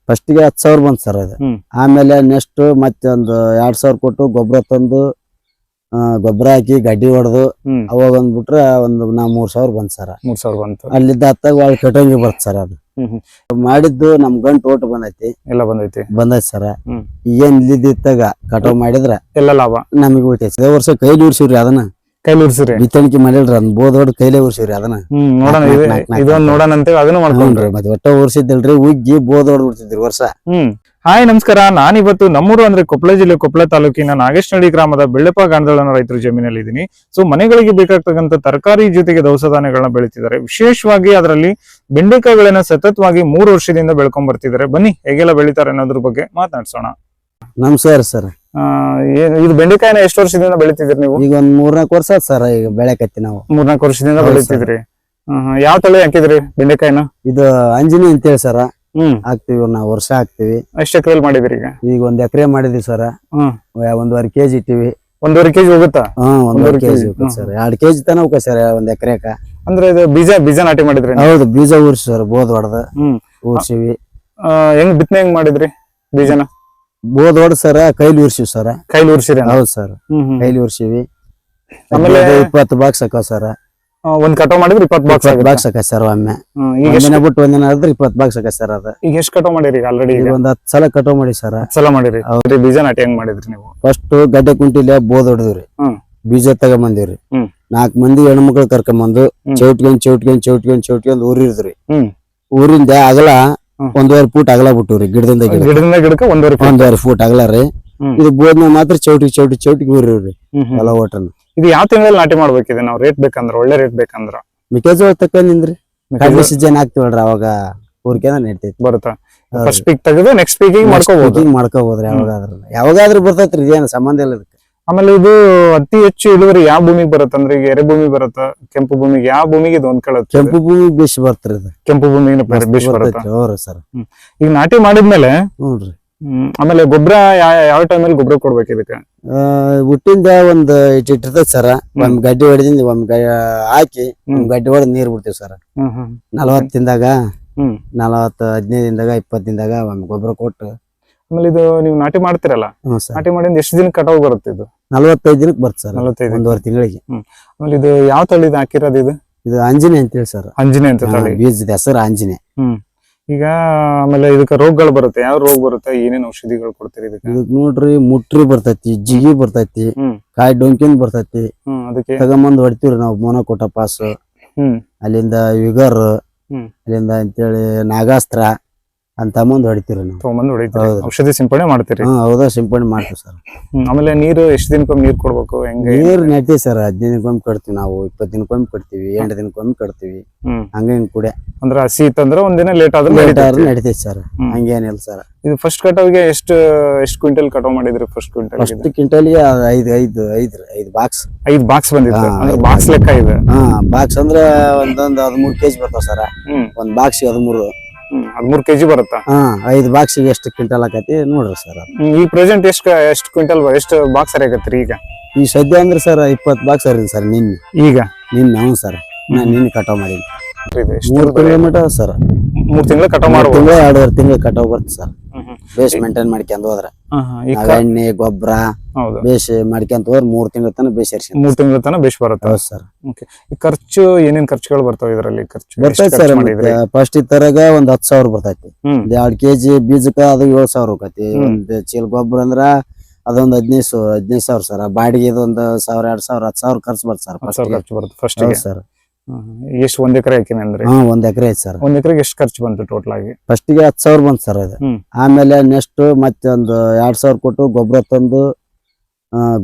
First ಗೆ 10,000 ಬಂತ್ sir ಅದು. ಆಮೇಲೆ ನೆಕ್ಸ್ಟ್ ಮತ್ತೆ ಒಂದು 2,000 ಕೊಟ್ಟು ಗೊಬ್ಬರ ತಂದು ಗೊಬ್ಬರ ಹಾಕಿ ಗಡ್ಡಿ ಹೊಡೆದು ಅವಾಗ ಬಂದ್ಬಿಟ್ರೆ ಒಂದು 3,000 ಬಂತ್ ಸರ್. 3,000 ಬಂತು. ಅಲ್ಲಿದ್ದ ಹತ್ತಾಗ ಒಳಗೆ ಕಟಂಗಿ ಬರ್ತ ಸರ್. ಅದು ಮಾಡಿದ್ದು ನಮ್ ಗಂಟು ಓಟ್ ಬಂದೈತಿ ಬಂದೈತಿ ಸರ್. ಏನ್ ಇಲ್ಲಿದ್ದಾಗ ಕಟಾವ್ ಮಾಡಿದ್ರ ಎಲ್ಲ ಲಾಭ ನಮಗೆ ಉಳಿತೈತಿ. ಇದೇ ವರ್ಷ ಕೈಲಿ ಉರ್ಸಿವ್ರಿ ಅದನ್ನ. ಕೈಲಿ ಉರ್ಸಿರಿ ಬಿತ್ತಣಿಕೆ ಮಾಡಿಲ್ರಿ ಅದನ್ನ ಬೋದ್ ಹೊಡ್ ಕೈಲೇ ಉರ್ಸಿವ್ರಿ ಅದನ್ನ. ನೋಡೋಣ ಅಂತೇಳಿ ಅದನ್ನು ಮಾಡ್ಕೊಂಡ್ರಿ. ಮತ್ತೆ ಒಟ್ಟ ಉರ್ಸಿದ್ದಲ್ರಿ ಉಗ್ಗಿ ಬೋದ್ ಹೊಡ್ ಬಿಡ್ತಿದ್ರಿ ವರ್ಷ. ಹಾಯ್ ನಮಸ್ಕಾರ. ನಾನಿವತ್ತು ನಮ್ಮೂರು ಅಂದ್ರೆ ಕೊಪ್ಪಳ ಜಿಲ್ಲೆ ಕೊಪ್ಪಳ ತಾಲೂಕಿನ ನಾಗೇಶನಹಳ್ಳಿ ಗ್ರಾಮದ ಬೆಳ್ಳೆಪ್ಪ ಗಾಂಧಳನ ರೈತರ ಜಮೀನಲ್ಲಿ ಇದ್ದೀನಿ. ಸೊ ಮನೆಗಳಿಗೆ ಬೇಕಾಗ್ತಕ್ಕಂಥ ತರಕಾರಿ ಜೊತೆಗೆ ದವಸ ಧಾನ್ಯಗಳನ್ನ ಬೆಳೀತಿದ್ದಾರೆ. ವಿಶೇಷವಾಗಿ ಅದರಲ್ಲಿ ಬೆಂಡೆಕಾಯಿಗಳನ್ನ ಸತತವಾಗಿ 3 ವರ್ಷದಿಂದ ಬೆಳ್ಕೊಂಡ್ ಬರ್ತಿದ್ದಾರೆ. ಬನ್ನಿ ಹೇಗೆಲ್ಲ ಬೆಳಿತಾರೆ ಅನ್ನೋದ್ರ ಬಗ್ಗೆ ಮಾತನಾಡ್ಸೋಣ. ನಮಸ್ಕಾರ ಸರ್. ಇದು ಬೆಂಡೆಕಾಯಿನ ಎಷ್ಟು ವರ್ಷದಿಂದ ಬೆಳಿತಿದ್ರಿ ನೀವು? ಈಗ ಒಂದ್ 3-4 ವರ್ಷ ಆಯ್ತು ಸರ್. ಈಗ ಬೆಳೆಕತ್ತಿ ನಾವು 3-4 ವರ್ಷದಿಂದ ಬೆಳಿತಿದ್ರಿ. ಯಾವ ತಳಿ ಹಾಕಿದ್ರಿ ಬೆಂಡೆಕಾಯಿನ? ಇದು ಅಂಜನಿ ಅಂತೇಳಿ ಸರ್. ಹಾಕ್ತಿವಿ ನಾವು ವರ್ಷ ಹಾಕ್ತಿವಿ. ಎಷ್ಟು ಎಕರೆ ಮಾಡಿದ್ರಿ? ಈಗ 1 ಎಕರೆ ಮಾಡಿದ್ವಿ ಸರ್. 1.5 ಕೆಜಿ ಇಟ್ಟಿವಿ. 1.5 ಕೆಜಿ ಹೋಗುತ್ತಾ? 1.5 ಕೆಜಿ ಸರ್. 2 ಕೆಜಿ ತನ ಹೋಗ ಸರ್ 1 ಎಕರೆಕ. ಅಂದ್ರೆ ಇದು ಬೀಜ ನಾಟಿ ಮಾಡಿದ್ರಿ? ಹೌದು, ಬೀಜ ಊರ್ಸಿ ಸರ್. ಬೋದ್ ಹೊಡೆದ ಊರ್ಸಿವಿ. ಹೆಂಗ್ ಬಿತ್ತನೆ ಹೆಂಗ್ ಮಾಡಿದ್ರಿ ಬೀಜನ? ಬೋದ್ ಹೊಡ್ ಸರ ಕೈಲಿ ಉರ್ಸಿವಿ ಸರ್. ಕೈಲಿ ಉರ್ಸಿರಿ? ಹೌದು ಸರ್, ಕೈಲಿ ಉರ್ಸಿವಿ. ಆಮೇಲೆ 20 ಬಾಕ್ಸ್ ಹಾಕವ್ ಸರ್. ಒಂದ್ ಕಟಾವ್ ಮಾಡಿದ್ರೆ 20 ಬಾಕ್ಸ್ ಹಾಕ ಸರ್. ಒಮ್ಮೆ ಒಂದಿನ ಬಿಟ್ಟು ಒಂದಿನ ಆದ್ರೆ 20 ಬಾಕ್ಸ್ ಹಾಕ ಸರ್. ಅದ ಈಗ ಎಷ್ಟು ಕಟಾವ್ ಮಾಡಿರಿ ಆಲ್ರೆಡಿ? ಒಂದ್ 10 ಸಲ ಕಟಾವ್ ಮಾಡಿ ಸರ್. 10 ಸಲ ಮಾಡಿರಿ. ಬೀಜ ನಾಟಿ ಹೆಂಗ್ ಮಾಡಿದ್ರಿ ನೀವು? ಫಸ್ಟ್ ಗಡ್ಡೆ ಕುಂಟಿಲೆ ಬೋದ್ ಹೊಡೆದ್ರಿ. ಬೀಜ ತಗೊಂಬಂದಿವ್ರಿ. 4 ಮಂದಿ ಹೆಣ್ಮಕ್ಳು ಕರ್ಕೊಂಬಂದು ಚೌಟ್ಕೊಂಡ್ ಊರಿದ್ರಿ. ಊರಿಂದ ಅಗಲ 1.5 ಫೂಟ್ ಅಗಲ ಬಿಟ್ಟಿವ್ರಿ. ಗಿಡದಿಂದ ಗಿಡಕ್ಕೆ 1.5 ಫೂಟ್ ಅಗಲ ರೀ. ಇದು ಬೋದ್ನ ಮಾತ್ರ ಚೌಟಿಗೆ ಊರಿವ್ರಿ ಎಲ್ಲ ಓಟನ್. ಇದು ಯಾವ ತಿಂಗಳಲ್ಲಿ ನಾಟಿ ಮಾಡ್ಬೇಕಿದೆ ನಾವು? ರೇಟ್ ಬೇಕಂದ್ರ, ಒಳ್ಳೆ ರೇಟ್ ಬೇಕಂದ್ರ ಮೆಕ್ಕೆಜೋಳ ತಕೊಂಡ್ರಿ. ಕಡ್ಲೆ ಸೀಜನ್ ಹಾಕ್ತಿವಲ್ರಿ, ಅವಾಗ ಊರ್ಕೆನ ನಡೀತೈತಿ. ಬರುತ್ತಾ? ಫಸ್ಟ್ ಪೀಕ್ ತೆಗೆದು ನೆಕ್ಸ್ಟ್ ಪೀಕಿಂಗ್ ಮಾಡ್ಕೋಬಹುದ್ರಿ. ಯಾವಾಗಾದ್ರೂ ಬರ್ತೈತ್ರಿ. ಇದೇನು ಸಂಬಂಧ ಇಲ್ಲ ಇದಕ್ಕೆ. ಆಮೇಲೆ ಇದು ಅತಿ ಹೆಚ್ಚು ಇಳುವರಿ ಯಾವ ಭೂಮಿಗೆ ಬರತ್ತಂದ್ರೆ, ಈಗ ಎರೆ ಭೂಮಿ ಬರತ್ತ, ಕೆಂಪು ಭೂಮಿಗೆ? ಯಾವ ಭೂಮಿಗೆ ಇದು ಹೊಂದ್ಕೊಳ್ಳುತ್ತೆ? ಕೆಂಪು ಭೂಮಿ ಬೇಸ್ ಬರ್ತರಿ. ಕೆಂಪು ಭೂಮಿಗೆ ಬೇಸ್ ಬರುತ್ತೆ. ಹೌದು ಸರ್. ಈಗ ನಾಟಿ ಮಾಡಿದ್ಮೇಲೆ ಹ್ಞೂನ್ರಿ. ಆಮೇಲೆ ಗೊಬ್ಬರ ಯಾವ ಟೈಮಲ್ಲಿ ಗೊಬ್ಬರ ಕೊಡ್ಬೇಕು ಇದಕ್ಕೆ? ಹುಟ್ಟಿಂದ ಒಂದ್ ಇಟ್ಟಿರ್ತೈತಿ ಸರ್. ಒಂದ್ ಗಡ್ಡಿ ಹೊಡೆದಿಂದ ಹಾಕಿ ಗಡ್ಡಿ ಹೊಡೆದ್ ನೀರ್ ಬಿಡ್ತೀವಿ ಸರ್. 40 ದಿನದಾಗ 15 ದಿನದಾಗ 20 ದಿನದಾಗ ಒಂದ್ ಗೊಬ್ಬರ ಕೊಟ್ಟು. ಆಮೇಲೆ ಇದು ನೀವು ನಾಟಿ ಮಾಡ್ತಿರಲ್ಲ, ನಾಟಿ ಮಾಡಿದ ಎಷ್ಟು ದಿನಕ್ಕೆ ಕಟಾವ್ ಬರುತ್ತೆ ಇದು? 45 ದಿನಕ್ಕೆ ಬರುತ್ತೆ ಸರ್. 45 1.5 ತಿಂಗಳಿಗೆ. ಆಮೇಲೆ ಇದು ಯಾವ ತಳಿ ಹಾಕಿರೋದು? ಇದು ಅಂಜನಿ ಅಂತೇಳಿ ಸರ್. ಅಂಜನಿ ಅಂತ ತಳಿ. ಬೀಜದ ಹೆಸರು ಅಂಜನಿ. ಈಗ ಆಮೇಲೆ ಇದಕ್ಕೆ ರೋಗಗಳು ಬರುತ್ತೆ. ಯಾವ ರೋಗ ಬರುತ್ತೆ? ಏನೇನು ಔಷಧಿಗಳು ಕೊಡ್ತೀರಿ ಇದಕ್ಕೆ? ನೋಡ್ರಿ, ಮುಟ್ರಿ ಬರ್ತೈತಿ, ಜಿಗಿ ಬರ್ತೈತಿ, ಕಾಯಿ ಡೊಂಕಿನ್ ಬರ್ತೈತಿ. ಅದಕ್ಕೆ ತಗೊಂಬಂದ್ ಹೊಡಿತೀವ್ರಿ ನಾವು. ಮೊನಕೋಟ ಪಾಸ್, ಅಲ್ಲಿಂದ ವಿಗರ್, ಅಲ್ಲಿಂದ ಅಂತೇಳಿ ನಾಗಾಸ್ತ್ರ ಅಂತ ಮುಂದ್ ಹೊಡಿತೀರಿ ನಾವು. ಔಷಧಿ ಸಿಂಪಡಣೆ ಮಾಡ್ತೀರಿ? ಹೌದಾ, ಸಿಂಪಡಣೆ ಮಾಡ್ತೀವಿ ಸರ್. ಆಮೇಲೆ ನೀರು ಎಷ್ಟು ದಿನಕ್ಕೊಮ್ಮೆ ನೀರ್ ಕೊಡ್ಬೇಕು? ನೀರ್ ನೆಡ್ತೀವಿ ಸರ್. 15 ದಿನಕ್ಕೊಮ್ಮೆ ಕಟ್ತೀವಿ ನಾವು. 20 ದಿನಕ್ಕೊಮ್ಮೆ ಕಟ್ತೀವಿ. 8 ದಿನಕ್ಕೊಮ್ಮೆ ಕಟ್ತೀವಿ. ಹಂಗ ಕೂಡ ಅಂದ್ರೆ ಹಸಿ ಇತ್ತಂದ್ರೆ ಒಂದಿನ ಲೇಟ್ ಆದ್ರೆ ನಡೀತೈತಿ ಸರ್. ಹಂಗೇನಿಲ್ಲ ಸರ್. ಇದು ಫಸ್ಟ್ ಕಟಾವ್ಗೆ ಎಷ್ಟು ಕ್ವಿಂಟಲ್ ಕಟಾವ್ ಮಾಡಿದ್ರಿ? ಫಸ್ಟ್ ಕ್ವಿಂಟಲ್ಗೆ 5 ಬಾಕ್ಸ್. 5 ಬಾಕ್ಸ್ ಬಂದಿತ್ತು. ಬಾಕ್ಸ್ ಲೆಕ್ಕ ಇದೆ. ಬಾಕ್ಸ್ ಅಂದ್ರೆ ಒಂದೊಂದು 13 ಕೆಜಿ ಬರ್ತಾವ ಸರ್. ಒಂದ್ ಬಾಕ್ಸ್ 13 ಕೆಜಿ ಬರುತ್ತಾ? 5 ಬಾಕ್ಸಿಗೆ ಎಷ್ಟು ಕ್ವಿಂಟಲ್ ಆಕತಿ ನೋಡ್ರಿ ಸರ್. ಈ ಪ್ರೆಸೆಂಟ್ ಎಷ್ಟು ಕ್ವಿಂಟಲ್ ಎಷ್ಟು ಬಾಕ್ಸ್ ಆಗತ್ರಿ ಈಗ? ಈ ಸದ್ಯ ಅಂದ್ರೆ ಸರ್ 20 ಬಾಕ್ಸ್ ಅರಿ ಸರ್. ನಿನ್ನೆ ಹ್ಞೂ ಸರ್. ನಾನು ನಿನ್ನೆ ಕಟಾವ್ ಮಾಡಿದ್ವಿ. 3 ತಿಂಗಳ ಮಟ್ಟ ಸರ್. 3 ತಿಂಗಳ ಕಟಾವ್ ಮಾಡ್ಬೋದು. 2.5 ತಿಂಗಳ ಕಟಾವ್ ಬರ್ತದೆ ಸರ್. ಬೇಸ್ ಮೇಂಟೈನ್ ಮಾಡ್ಕೊಂಡ್ ಹೋದ್ರ ಎಣ್ಣೆ ಗೊಬ್ಬರ ಬೇಸ್ ಮಾಡ್ಕೊಂತ ಹೋದ್ರ 3 ತಿಂಗಳ ತನಕ ಬೇಸ್ 3 ತಿಂಗಳ ತನಕ ಬೇಸ್ ಬರುತ್ತೆ. ಹೌದು ಸರ್. ಈ ಖರ್ಚು ಏನೇನ್ ಖರ್ಚುಗಳು ಬರ್ತಾವ ಇದರಲ್ಲಿ? ಬರ್ತೈತಿ ಸರ್. ಫಸ್ಟ್ ತರಗ ಒಂದ್ 10,000 ಬರ್ತೈತಿ. 2 ಕೆಜಿ ಬೀಜಕ್ಕ ಅದು 7,000 ಹೋಗತಿ. ಒಂದ್ ಚೀಲ ಗೊಬ್ಬರ ಅಂದ್ರ ಅದೊಂದ್ 15,000 ಸರ್. ಬಾಡಿಗೆ ಒಂದ್ 1,000 2,000 10,000 ಖರ್ಚು ಬರ್ತದೆ ಸರ್. ಖರ್ಚು ಬರುತ್ತೆ ಫಸ್ಟ್ ಸರ್. ಎಷ್ಟು 1 ಎಕರೆ ಹಾಕಿನ ಅಂದ್ರೆ? 1 ಎಕರೆ ಐತಿ ಸರ್. 1 ಎಕರೆಗೆ ಎಷ್ಟು ಖರ್ಚು ಬಂತು ಟೋಟಲ್ ಆಗಿ? ಫಸ್ಟ್ ಗೆ 10,000 ಬಂತು ಸರ್ ಅದು. ಆಮೇಲೆ ನೆಕ್ಸ್ಟ್ ಮತ್ತೆ ಒಂದು 2,000 ಕೊಟ್ಟು ಗೊಬ್ಬರ ತಂದು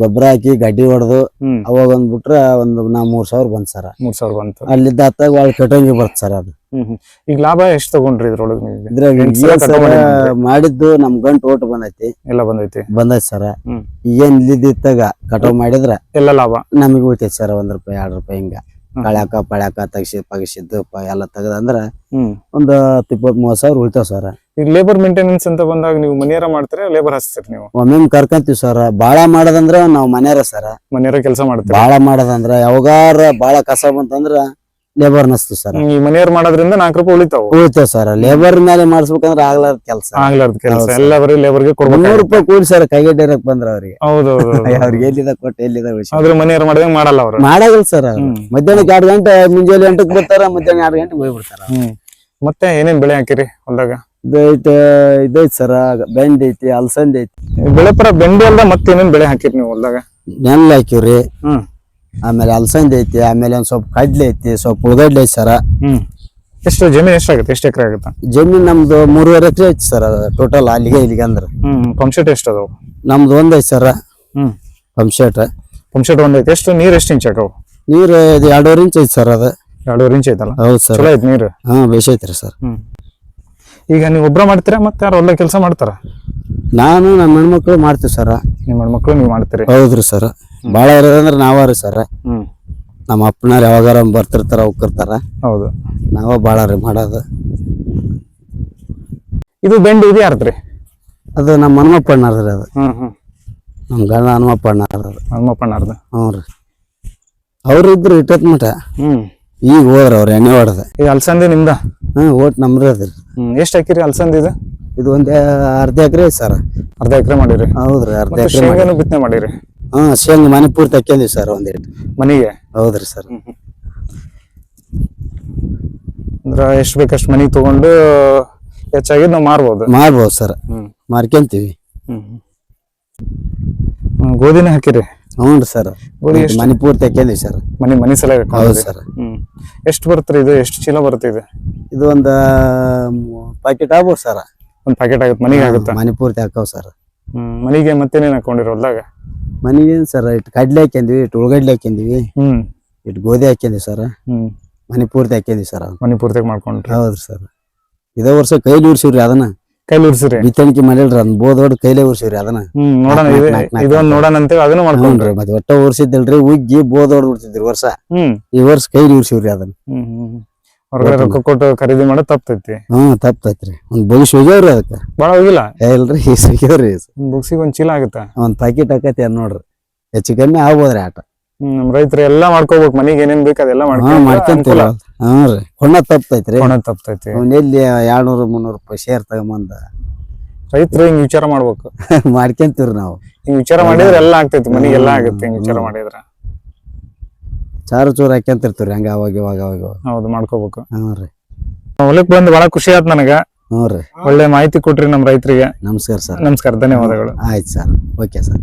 ಗೊಬ್ಬರ ಹಾಕಿ ಗಡ್ಡಿ ಹೊಡೆದು ಅವಾಗ ಬಂದ್ಬಿಟ್ರೆ ಒಂದು 3,000 ಬಂತ್ ಸರ್. 3,000 ಬಂತು. ಅಲ್ಲಿದ್ದ ಹತ್ತಾಗ ಒಳಗೆ ಕಟಂಗಿ ಬರ್ತ ಸರ್. ಅದು ಈಗ ಲಾಭ ಎಷ್ಟು ತಗೊಂಡ್ರಿ ಇದ್ರೊಳಗೆ? ಮಾಡಿದ್ದು ನಮ್ ಗಂಟು ಓಟ್ ಬಂದೈತಿ. ಎಲ್ಲ ಬಂದೈತಿ ಸರ್. ಏನ್ ಇಲ್ಲಿದ್ದಾಗ ಕಟಾವ್ ಮಾಡಿದ್ರ ಎಲ್ಲ ಲಾಭ ನಮಗೆ ಉಳಿತೈತಿ ಸರ್. 1 ರೂಪಾಯಿ 2 ರೂಪಾಯಿ ಹಿಂಗ ಪಳ್ಯಾಕ ತಗಸಿದ್ದು ಎಲ್ಲ ತೆಗದ ಅಂದ್ರ ಒಂದ್ 20-30 ಸಾವಿರ ಉಳಿತಾವ ಸರ್. ಈಗ ಲೇಬರ್ ಮೇಂಟೆನೆನ್ಸ್ ಅಂತ ಬಂದಾಗ ನೀವು ಮನೆಯಾರ ಮಾಡ್ತೀರಾ ಲೇಬರ್ ಹಚ್ತೀರಿ ನೀವು? ಒಮ್ಮೆ ಕರ್ಕಂತೀವಿ ಸರ್. ಬಾಳ ಮಾಡದಂದ್ರ ನಾವ್ ಮನೆಯಾರ ಸರ್. ಮನೆಯಾರ ಕೆಲಸ ಮಾಡ್ತೀವಿ. ಬಾಳ ಮಾಡದಂದ್ರ ಯಾವಾಗಾರ ಬಾಳ ಕಸ ಬಂತಂದ್ರ ಲೇಬರ್ ನಸ್ತೀವಿ ಸರ್. ಈ ಮನೆಯವ್ರು ಮಾಡೋದ್ರಿಂದ 4 ರೂಪಾಯಿ ಉಳಿತಾವು. ಉಳಿತಾವ ಸರ್. ಲೇಬರ್ ಮೇಲೆ ಮಾಡಿಸ್ಬೇಕಂದ್ರೆ ಆಗ್ಲಾರ್ದ ಕೆಲಸ. ಆಗ್ಲಾರ್ದ ಕೆಲಸ ಎಲ್ಲ ಬರೀ ಲೇಬರ್ಗೆ ಕೊಡ್ಬೇಕು. 300 ರೂಪಾಯಿ ಕೂಲಿ ಸರ್ ಕೈಗೆ ಡೈರೆಕ್ಟ್ ಬಂದ್ರ ಅವ್ರಿಗೆ. ಹೌದೌದು. ಅವ್ರಿಗೆ ಎಲ್ಲಿದ ಕೊಟ್ಟು ಎಲ್ಲಿದ ಆದ್ರೆ ಮನೆಯವ್ರು ಮಾಡಿದಂಗ ಮಾಡಲ್ಲ ಅವ್ರು. ಮಾಡಾಗಲ್ಲ ಸರ್. ಮಧ್ಯಾಹ್ನಕ್ಕೆ 2 ಗಂಟೆ, ಮುಂಜಾನೆ 8ಕ್ಕೆ ಬರ್ತಾರ, ಮಧ್ಯಾಹ್ನ 2 ಗಂಟೆಗೆ ಹೋಗ್ಬಿಡ್ತಾರ. ಮತ್ತೆ ಏನೇನ್ ಬೆಳೆ ಹಾಕಿರಿ ಹೊಲ್ದಾಗ? ಇದೈತಿ ಸರ, ಬೆಂಡಿ ಐತಿ, ಅಲಸಂದಿ ಐತಿ. ಬೆಳೆ ಪರ ಬೆಂಡಿ ಅಲ್ದ ಮತ್ತೆ ಏನೇನ್ ಬೆಳೆ ಹಾಕಿರಿ ನೀವು ಹೊಲ್ದಾಗ? ನೆಲ್ ಹಾಕಿವ್ರಿ, ಆಮೇಲೆ ಅಲಸಂದಿ ಐತಿ, ಆಮೇಲೆ ಒಂದ್ ಸ್ವಲ್ಪ ಕಡ್ಲಿ ಐತಿ, ಸ್ವಲ್ಪ ಉಳ್ಳಗಡ್ಡಿ ಐತಿ ಸರ. ಎಷ್ಟು ಜಮೀನ್ ಎಷ್ಟಾಗುತ್ತೆ? ಎಷ್ಟು ಎಕರೆ ಆಗುತ್ತೆ ಜಮೀನ್? ನಮ್ದು 3.5 ಎಕರೆ ಐತಿ ಸರ್ ಟೋಟಲ್ ಅಲ್ಲಿಗೆ ಇಲ್ಲಿಗೆ ಅಂದ್ರ. ಪಂಪ್ ಸೆಟ್ ಎಷ್ಟು ಅದಾವ? ನಮ್ದು ಒಂದ್ ಐತಿ ಸರ ಪಂಪ್ ಸೆಟ್. ಒಂದ್ ಐತಿ. ಎಷ್ಟು ನೀರ್ ಎಷ್ಟು ಇಂಚ್ ಹಾಕವು? ನೀರ್ 2.5 ಇಂಚ್ ಐತಿ ಸರ್. ಅದ 2.5 ಇಂಚ್ ಐತಲ್ಲ? ಹೌದು ಸರ್. ಚಲೋ ಐತಿ ನೀರು? ಬೇಸೈತ್ರಿ ಸರ್. ಈಗ ನೀವು ಒಬ್ರ ಮಾಡ್ತೀರಾ ಮತ್ತೆ ಯಾರು ಹೊಲ್ದಾಗ ಕೆಲಸ ಮಾಡ್ತಾರ? ನಾನು ನಮ್ಮ ಹೆಣ್ಮಕ್ಳು ಮಾಡ್ತೀವಿ ಸರ. ನಿಮ್ಮ ಹೆಣ್ಮಕ್ಳು ನೀವು ಮಾಡ್ತೀರಿ? ಹೌದ್ರಿ ಸರ್. ಬಾಳ ಇರೋದಂದ್ರ ನಾವಾರಿ ಸರ್. ನಮ್ಮ ಅಪ್ಪನಾರ ಯಾವಾಗಾರ ಬರ್ತಿರ್ತಾರ ಹೋಗ್ತಿರ್ತಾರ. ಹೌದು. ನಾವ ಬಾಳ ರೀ ಮಾಡೋದು. ಇದು ಬೆಂಡಿ ಇದು ಯಾರ್ದ್ರಿ? ಅದು ನಮ್ಮ ಹನುಮಪ್ಪ ಅಣ್ಣಾರ್ದ್ರಿ. ಅದು ನಮ್ ಗಂಡ ಹನುಮಪ್ಪ ಅಣ್ಣಾರ್ದ. ಹನುಮಪ್ಪ ಅಣ್ಣಾರ್ದ? ಹ್ಞೂ ರೀ. ಅವ್ರು ಇದ್ರು ಇಟ್ಟತ್ ಮಟ. ಈಗ ಹೋದ್ರ ಅವ್ರ ಎಣ್ಣೆ ಹೊಡೆದ. ಈಗ ಅಲಸಂದಿ ನಿಮ್ದ? ಓಟ್ ನಮ್ರಿ ಅದ್ರಿ. ಎಷ್ಟ್ ಹಾಕಿರಿ ಅಲಸಂದಿ? ಇದು ಒಂದ್ 1/2 ಎಕರೆ ಸರ್. 1/2 ಎಕರೆ ಮಾಡಿರಿ? ಹೌದ್ರಿ. 1/2 ಎಕರೆ ಶೇಂಗಾನು ಬಿತ್ತನೆ ಮಾಡಿರಿ? ಶೇಂಗಾ ಮನೆ ಪೂರ್ತಿ ಹಾಕ್ಯಂದಿವಿ ಸರ್ ಒಂದಿಟ್ಟು ಮನಿಗೆ. ಹೌದ್ರಿ ಸರ್. ಅಂದ್ರ ಎಷ್ಟ್ ಬೇಕಷ್ಟು ಮನಿಗೆ ತಗೊಂಡು ಹೆಚ್ಚಾಗಿದ್ ನಾವ್ ಮಾರ್ಬೋದು ಸರ್. ಮಾರ್ಕೊಂತೀವಿ. ಗೋಧಿನ ಹಾಕಿರಿ? ಹ್ಞೂ ಸರ್. ಮನೆ ಪೂರ್ತಿ ಹಾಕ್ಯಂದಿವಿ ಸರ್. ಮನಿ ಸಲ? ಹೌದು ಸರ್. ಎಷ್ಟು ಬರ್ತರಿ ಇದು? ಎಷ್ಟು ಚೀಲ ಬರುತ್ತೆ ಇದು? ಇದು ಒಂದ್ ಪ್ಯಾಕೆಟ್ ಆಗ್ಬೋದು ಸರ್. ಒಂದ್ ಪ್ಯಾಕೆಟ್ ಆಗುತ್ತೆ ಮನಿಗೆ? ಆಗುತ್ತೆ. ಮನೆ ಪೂರ್ತಿ ಹಾಕವ್ ಸರ್. ಮನಿಗೆ ಮತ್ತೇನೇನ್ ಹಾಕೊಂಡಿರೋ ಹೊಲ್ದಾಗ? ಮನಿಗೆ ಸರ್ ಇಟ್ಟು ಕಡ್ಲೆ ಹಾಕ್ಯಂದಿವಿ, ಇಟ್ಟು ಉಳ್ಳಗಡ್ಲೆ ಹಾಕ್ಯಂದಿವಿ, ಇಟ್ಟು ಗೋಧಿ ಹಾಕ್ಯಂದಿವಿ ಸರ್. ಮನೆ ಪೂರ್ತಿ ಹಾಕ್ಯಂದಿವಿ ಸರ್. ಮನಿ ಪೂರ್ತಿ ಮಾಡ್ಕೊಂಡ್ರಿ? ಹೌದ್ರಿ ಸರ್. ಇದೇ ವರ್ಷ ಕೈಲಿ ಉರ್ಸಿವ್ರಿ ಅದನ್ನ. ಕೈಲಿ ಉರ್ಸಿರಿ? ಬಿತ್ತಣಿಕೆ ಮಾಡಿಲ್ರಿ ಅದನ್ನ ಬೋದೊಡ್ ಕೈಲೇ ಉರ್ಸಿವ್ರಿ ಅದನ್ನ. ನೋಡೋಣ ಇದೊಂದ್ ನೋಡೋಣ ಅಂತೇಳಿ ಅದನ್ನ ಮಾಡ್ಕೊಂಡ್ರಿ. ಮತ್ತೆ ಒಟ್ಟ ಉರ್ಸಿದ್ದಲ್ರಿ, ಉಗ್ಗಿ ಬೋದೊಡ್ ಉರ್ಸಿದ್ರಿ ವರ್ಷ. ಈ ವರ್ಷ ಕೈಲಿ ಉರ್ಸಿವ್ರಿ ಅದನ್ನ. ಹೊರಗಡೆ ರೊಕ್ಕ ಕೊಟ್ಟು ಖರೀದಿ ಮಾಡೋದ್ ತಪ್ತೈತಿ. ತಪ್ತೈತ್ರಿ. ಒಂದ್ ಬುಗ್ಸ್ ಹೋಗ್ಯಾವ್ರಿ ಅದಕ್ಕ. ಬಾಳ ಹೋಗಿಲ್ಲ? ಇಲ್ರಿ, ಸಿಗ್ಯಾವ್ರಿ. ಬುಗ್ಸಿಗೆ ಒಂದ್ ಚೀಲ ಆಗುತ್ತ? ಒಂದ್ ಪ್ಯಾಕೆಟ್ ಹಾಕತಿ ನೋಡ್ರಿ. ಹೆಚ್ಚು ಕಮ್ಮಿ ಆಗ್ಬೋದ್ರಿ ಆಟ. ನಮ್ ರೈತರು ಎಲ್ಲಾ ಮಾಡ್ಕೋಬೇಕು. ಮನಿಗೆ ಏನೇನ್ ಬೇಕು ಅದೆಲ್ಲ ಮಾಡ್ಕೊಂತೀವಿ. ರೀ. ಹೊಣ್ಣ ತಪ್ತೈತ್ರಿ. ತಪ್ತೈತಿ. ಎಲ್ಲಿ 200-300 ರೂಪಾಯಿ ಶೇರ್ ತಗೊಂಬಂದ ರೈತರು ಹಿಂಗ್ ವಿಚಾರ ಮಾಡ್ಬೇಕು. ಮಾಡ್ಕೊಂತೀವ್ರಿ ನಾವು. ಹಿಂಗ್ ವಿಚಾರ ಮಾಡಿದ್ರೆ ಎಲ್ಲಾ ಆಗ್ತೈತಿ, ಮನಿಗೆ ಎಲ್ಲಾ ಆಗುತ್ತೆ ಹಿಂಗ್ ವಿಚಾರ ಮಾಡಿದ್ರ. ಚಾರು ಚೂರು ಹಾಕ್ಯಂತಿರ್ತೀವ್ರಿ ಹಂಗ ಅವಾಗ ಇವಾಗ. ಹೌದು, ಮಾಡ್ಕೋಬೇಕು. ರೀ. ಹೊಲಕ್ ಬಂದ್ ಬಹಳ ಖುಷಿ ಆಯ್ತು ನನಗ. ರೀ. ಒಳ್ಳೆ ಮಾಹಿತಿ ಕೊಟ್ರಿ ನಮ್ ರೈತರಿಗೆ. ನಮಸ್ಕಾರ ಸರ್. ನಮಸ್ಕಾರ, ಧನ್ಯವಾದಗಳು. ಆಯ್ತು ಸರ್. Okay sir.